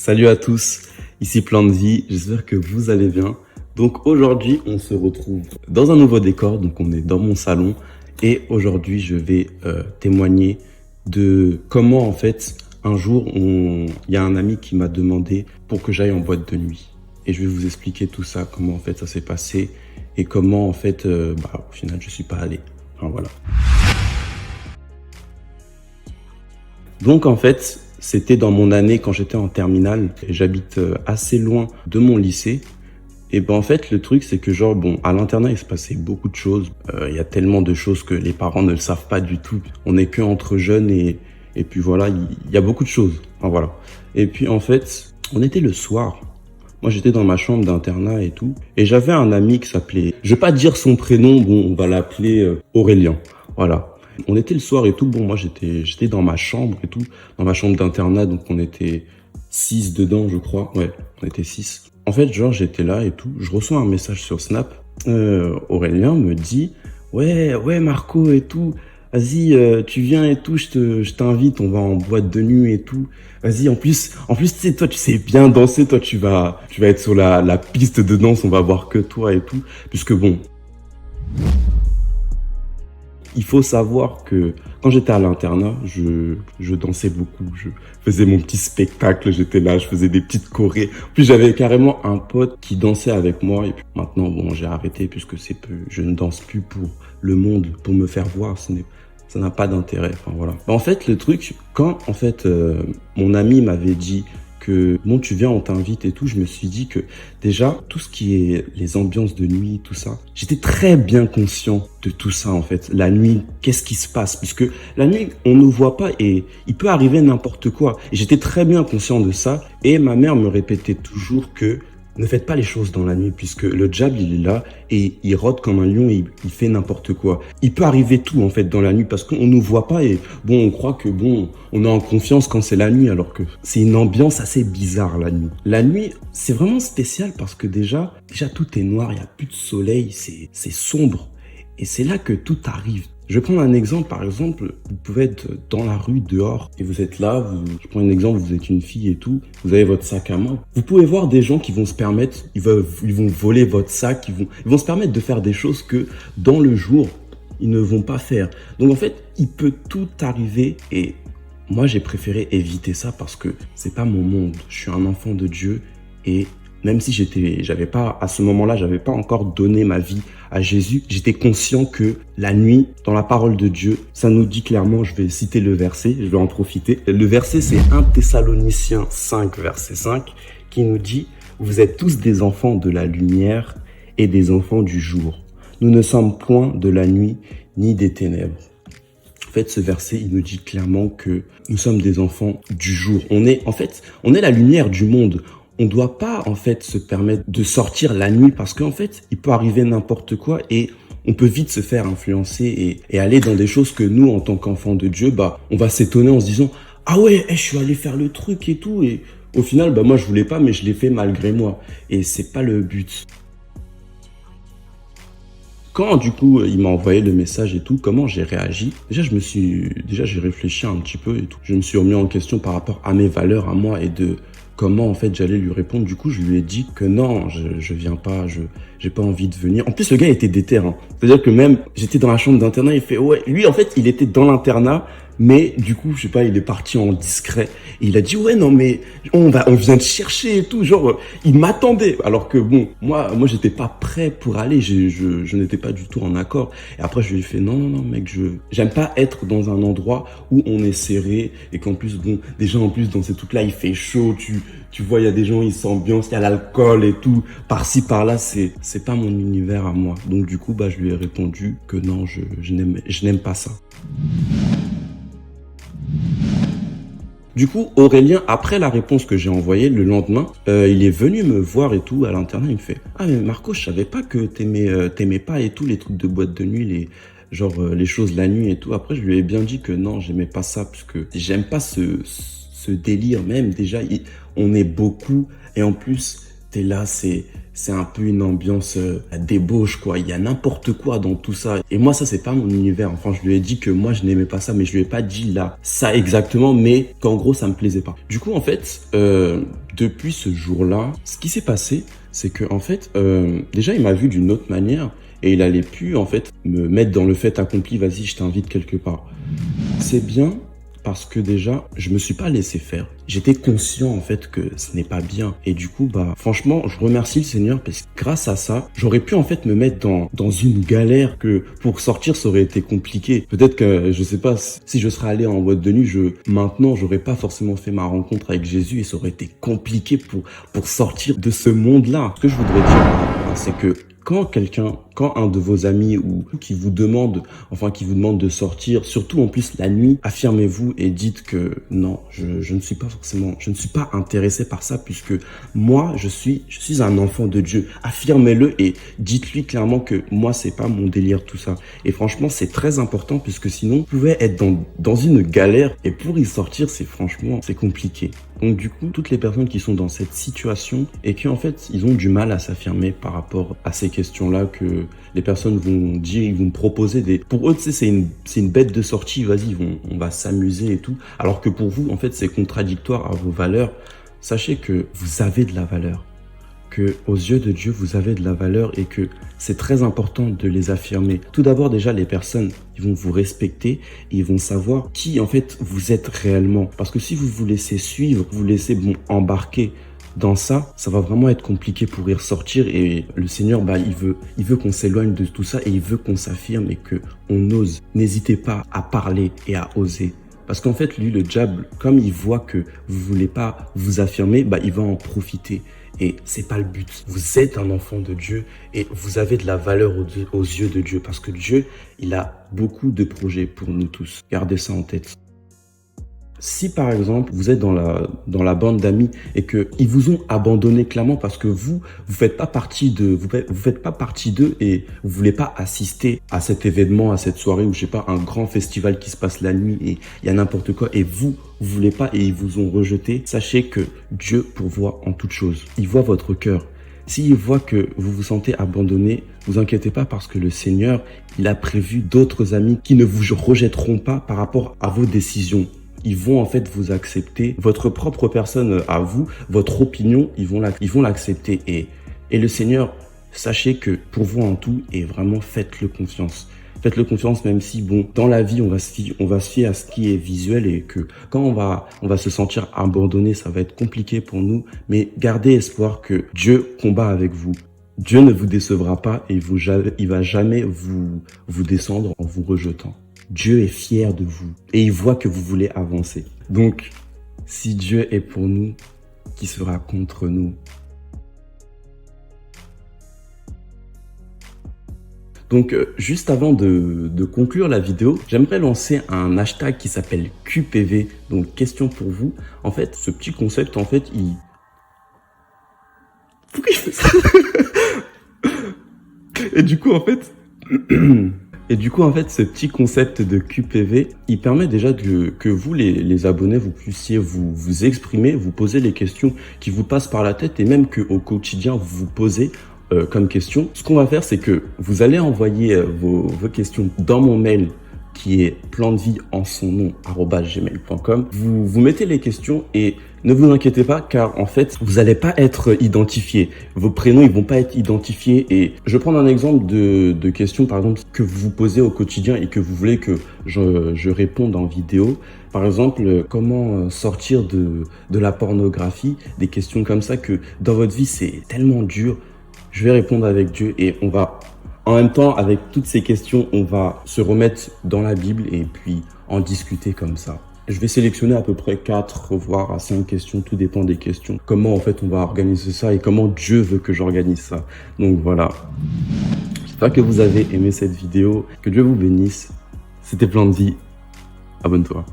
Salut à tous, ici Plan de Vie, j'espère que vous allez bien. Donc aujourd'hui, on se retrouve dans un nouveau décor, donc on est dans mon salon et aujourd'hui, je vais témoigner de comment en fait, un jour, il y a un ami qui m'a demandé pour que j'aille en boîte de nuit. Et je vais vous expliquer tout ça, comment en fait ça s'est passé et comment en fait, au final, je suis pas allé. Enfin voilà. Donc en fait, c'était dans mon année quand j'étais en terminale. J'habite assez loin de mon lycée. Et ben en fait, le truc, c'est que à l'internat, il se passait beaucoup de choses. Il y a tellement de choses que les parents ne le savent pas du tout. On est que entre jeunes et puis voilà, il y a beaucoup de choses. Enfin, voilà. Et puis en fait, on était le soir. Moi, j'étais dans ma chambre d'internat et tout. Et j'avais un ami qui s'appelait, je vais pas dire son prénom, bon, on va l'appeler Aurélien. Voilà. On était le soir et tout. Bon, moi, j'étais dans ma chambre et tout, dans ma chambre d'internat. Donc, on était 6 dedans, je crois. Ouais, on était 6. En fait, j'étais là et tout. Je reçois un message sur Snap. Aurélien me dit, ouais, Marco et tout. Vas-y, tu viens et tout. Je t'invite. On va en boîte de nuit et tout. Vas-y. En plus, tu sais, toi, tu sais bien danser. Toi, tu vas être sur la piste de danse. On va voir que toi et tout. Puisque bon. Il faut savoir que quand j'étais à l'internat, je dansais beaucoup. Je faisais mon petit spectacle, j'étais là, je faisais des petites chorés. Puis j'avais carrément un pote qui dansait avec moi. Et puis maintenant, bon, j'ai arrêté puisque je ne danse plus pour le monde, pour me faire voir. Ça n'a pas d'intérêt. Enfin voilà. En fait, le truc, quand en fait mon ami m'avait dit que bon, tu viens, on t'invite et tout, je me suis dit que déjà, tout ce qui est les ambiances de nuit, tout ça, j'étais très bien conscient de tout ça en fait. La nuit, qu'est-ce qui se passe? Puisque la nuit, on ne voit pas et il peut arriver n'importe quoi. Et j'étais très bien conscient de ça et ma mère me répétait toujours que ne faites pas les choses dans la nuit puisque le diable il est là et il rôde comme un lion et il fait n'importe quoi. Il peut arriver tout en fait dans la nuit parce qu'on nous voit pas et bon on croit que bon on est en confiance quand c'est la nuit alors que c'est une ambiance assez bizarre la nuit. La nuit c'est vraiment spécial parce que déjà tout est noir, il y a plus de soleil, c'est sombre et c'est là que tout arrive. Je vais prendre un exemple, par exemple, vous pouvez être dans la rue, dehors, et vous êtes là, je prends un exemple, vous êtes une fille et tout, vous avez votre sac à main. Vous pouvez voir des gens qui vont se permettre, ils vont voler votre sac, ils vont se permettre de faire des choses que, dans le jour, ils ne vont pas faire. Donc en fait, il peut tout arriver et moi j'ai préféré éviter ça parce que c'est pas mon monde. Je suis un enfant de Dieu et même si à ce moment-là, j'avais pas encore donné ma vie à Jésus, j'étais conscient que la nuit, dans la parole de Dieu, ça nous dit clairement, je vais citer le verset, je vais en profiter. Le verset, c'est 1 Thessaloniciens 5, verset 5, qui nous dit, vous êtes tous des enfants de la lumière et des enfants du jour. Nous ne sommes point de la nuit ni des ténèbres. En fait, ce verset, il nous dit clairement que nous sommes des enfants du jour. On est la lumière du monde. On ne doit pas, en fait, se permettre de sortir la nuit parce qu'en fait, il peut arriver n'importe quoi et on peut vite se faire influencer et aller dans des choses que nous, en tant qu'enfants de Dieu, on va s'étonner en se disant « Ah ouais, je suis allé faire le truc et tout. » Et au final, moi, je voulais pas, mais je l'ai fait malgré moi. Et c'est pas le but. Quand, du coup, il m'a envoyé le message et tout, comment j'ai réagi? Déjà, j'ai réfléchi un petit peu et tout. Je me suis remis en question par rapport à mes valeurs, à moi et de comment en fait j'allais lui répondre. Du coup, je lui ai dit que non, je viens pas, j'ai pas envie de venir. En plus, le gars était déter, hein. C'est-à-dire que même j'étais dans la chambre d'internat, il fait ouais, lui en fait, il était dans l'internat, mais du coup, je sais pas, il est parti en discret et il a dit ouais non mais on vient te chercher et tout, il m'attendait alors que bon, moi j'étais pas prêt pour aller, je n'étais pas du tout en accord. Et après je lui ai fait non mec, j'aime pas être dans un endroit où on est serré et qu'en plus bon, déjà en plus dans ces trucs là, il fait chaud, tu vois, il y a des gens, ils s'ambiancent, il y a l'alcool et tout, par-ci par-là, c'est pas mon univers à moi. Donc du coup, je lui ai répondu que non, je n'aime pas ça. Du coup, Aurélien, après la réponse que j'ai envoyée le lendemain, il est venu me voir et tout à l'internat. Il me fait « Ah mais Marco, je savais pas que t'aimais pas et tout, les trucs de boîte de nuit, les choses la nuit et tout. » Après, je lui ai bien dit que non, j'aimais pas ça parce que j'aime pas ce délire même. Déjà, on est beaucoup et en plus, t'es là, c'est un peu une ambiance à débauche, quoi. Il y a n'importe quoi dans tout ça. Et moi, ça, c'est pas mon univers. Enfin, je lui ai dit que moi, je n'aimais pas ça, mais je lui ai pas dit là ça exactement, mais qu'en gros, ça me plaisait pas. Du coup, en fait, depuis ce jour-là, ce qui s'est passé, c'est que en fait, déjà, il m'a vu d'une autre manière et il allait plus en fait me mettre dans le fait accompli. Vas-y, je t'invite quelque part. C'est bien. Parce que déjà, je me suis pas laissé faire. J'étais conscient en fait que ce n'est pas bien. Et du coup, franchement, je remercie le Seigneur parce que grâce à ça, j'aurais pu en fait me mettre dans une galère que pour sortir, ça aurait été compliqué. Peut-être que, je sais pas, si je serais allé en boîte de nuit, maintenant, j'aurais pas forcément fait ma rencontre avec Jésus et ça aurait été compliqué pour sortir de ce monde-là. Ce que je voudrais dire, c'est que quand un de vos amis ou qui vous demande de sortir, surtout en plus la nuit, affirmez-vous et dites que non, je ne suis pas intéressé par ça puisque moi, je suis un enfant de Dieu. Affirmez-le et dites-lui clairement que moi, c'est pas mon délire tout ça. Et franchement, c'est très important puisque sinon, vous pouvez être dans une galère et pour y sortir, c'est compliqué. Donc du coup, toutes les personnes qui sont dans cette situation et qui en fait, ils ont du mal à s'affirmer par rapport à ces questions-là que les personnes vont dire, ils vont proposer pour eux, tu sais, c'est une bête de sortie, vas-y, on va s'amuser et tout. Alors que pour vous, en fait, c'est contradictoire à vos valeurs. Sachez que vous avez de la valeur. Que aux yeux de Dieu, vous avez de la valeur et que c'est très important de les affirmer. Tout d'abord, déjà, les personnes, ils vont vous respecter et ils vont savoir qui, en fait, vous êtes réellement. Parce que si vous vous laissez suivre, vous laissez embarquer dans ça, ça va vraiment être compliqué pour y ressortir et le Seigneur, il veut qu'on s'éloigne de tout ça et il veut qu'on s'affirme et qu'on ose. N'hésitez pas à parler et à oser. Parce qu'en fait, lui, le diable, comme il voit que vous voulez pas vous affirmer, il va en profiter. Et c'est pas le but. Vous êtes un enfant de Dieu et vous avez de la valeur aux yeux de Dieu. Parce que Dieu, il a beaucoup de projets pour nous tous. Gardez ça en tête. Si par exemple vous êtes dans la bande d'amis et que ils vous ont abandonné clairement parce que vous faites pas partie d'eux et vous voulez pas assister à cet événement, à cette soirée ou je sais pas un grand festival qui se passe la nuit et il y a n'importe quoi et vous voulez pas et ils vous ont rejeté, sachez que Dieu pourvoit en toutes choses. Il voit votre cœur. S'il voit que vous vous sentez abandonné, vous inquiétez pas parce que le Seigneur, il a prévu d'autres amis qui ne vous rejetteront pas par rapport à vos décisions. Ils vont en fait vous accepter, votre propre personne à vous, votre opinion, ils vont l'accepter. Et le Seigneur, sachez que pour vous en tout, et vraiment faites-le confiance. Faites-le confiance même si, dans la vie, on va se fier à ce qui est visuel et que quand on va se sentir abandonné, ça va être compliqué pour nous. Mais gardez espoir que Dieu combat avec vous. Dieu ne vous décevra pas et il va jamais vous descendre en vous rejetant. Dieu est fier de vous et il voit que vous voulez avancer. Donc, si Dieu est pour nous, qui sera contre nous? Donc, juste avant de conclure la vidéo, j'aimerais lancer un hashtag qui s'appelle QPV, donc question pour vous. En fait, ce petit concept, en fait, Pourquoi je fais ça? Et du coup, en fait, ce petit concept de QPV, il permet déjà que vous, les abonnés, vous puissiez vous exprimer, vous poser les questions qui vous passent par la tête et même qu'au quotidien, vous vous posez comme question. Ce qu'on va faire, c'est que vous allez envoyer vos questions dans mon mail qui est plantevie@gmail.com. Vous mettez les questions et ne vous inquiétez pas car en fait, vous n'allez pas être identifié. Vos prénoms, ils vont pas être identifiés et je vais prendre un exemple de questions par exemple que vous vous posez au quotidien et que vous voulez que je réponde en vidéo. Par exemple, comment sortir de la pornographie, des questions comme ça que dans votre vie, c'est tellement dur. Je vais répondre avec Dieu et en même temps, avec toutes ces questions, on va se remettre dans la Bible et puis en discuter comme ça. Je vais sélectionner à peu près 4 voire à 5 questions, tout dépend des questions. Comment en fait on va organiser ça et comment Dieu veut que j'organise ça. Donc voilà. J'espère que vous avez aimé cette vidéo. Que Dieu vous bénisse. C'était Plan de Vie. Abonne-toi.